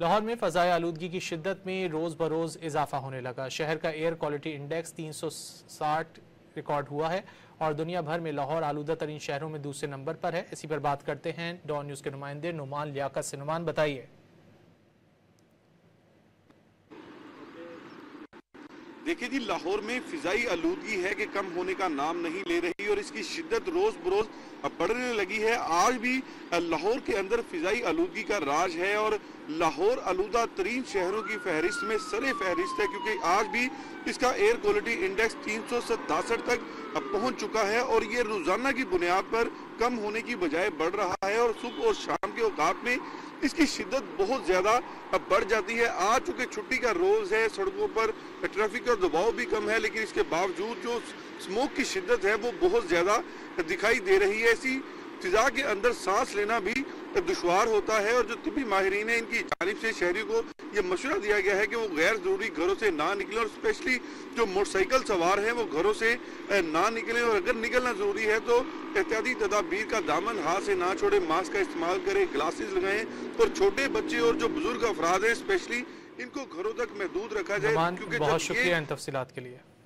लाहौर में फ़ज़ाई आलूदगी की शिद्दत में रोज़ बरोज़ इजाफा होने लगा। शहर का एयर क्वालिटी इंडेक्स 360 रिकॉर्ड हुआ है और दुनिया भर में लाहौर आलूदा तरीन शहरों में दूसरे नंबर पर है। इसी पर बात करते हैं डॉन न्यूज़ के नुमाइंदे नुमान लियाकत से। नुमान, बताइए। देखिए जी, लाहौर में फिजाई आलूदगी है कि कम होने का नाम नहीं ले रही और इसकी शिद्दत रोज बरोज बढ़ने लगी है। आज भी लाहौर के अंदर फिजाई आलूदगी का राज है और लाहौर आलूदा तरीन शहरों की फहरिस्त में सरे फहरिस्त है, क्योंकि आज भी इसका एयर क्वालिटी इंडेक्स 367 तक पहुंच चुका है और ये रोजाना की बुनियाद पर कम होने की बजाय बढ़ रहा है और सुबह और शाम के औकात में इसकी शिद्दत बहुत ज्यादा बढ़ जाती है। आज चूंकि छुट्टी का रोज है, सड़कों पर ट्रैफिक का दबाव भी कम है, लेकिन इसके बावजूद जो स्मोक की शिद्दत है वो बहुत ज्यादा दिखाई दे रही है। ऐसी फिजा के अंदर सांस लेना भी दुश्वार होता है और जो तिब्बी माहिरीन है, इनकी जानिब से शहरियों को ये मशवरा दिया गया है कि वो गैर जरूरी घरों से ना निकलें और स्पेशली जो मोटरसाइकिल सवार हैं वो घरों से ना निकलें और अगर निकलना जरूरी है तो एहतियाती तदाबीर का दामन हाथ से ना छोड़े, मास्क का इस्तेमाल करें, ग्लासेस लगाएं और छोटे बच्चे और जो बुजुर्ग अफराद हैं स्पेशली इनको घरों तक महदूद रखा जाए। क्योंकि बहुत शुक्रिया इन तफसीलात के लिए।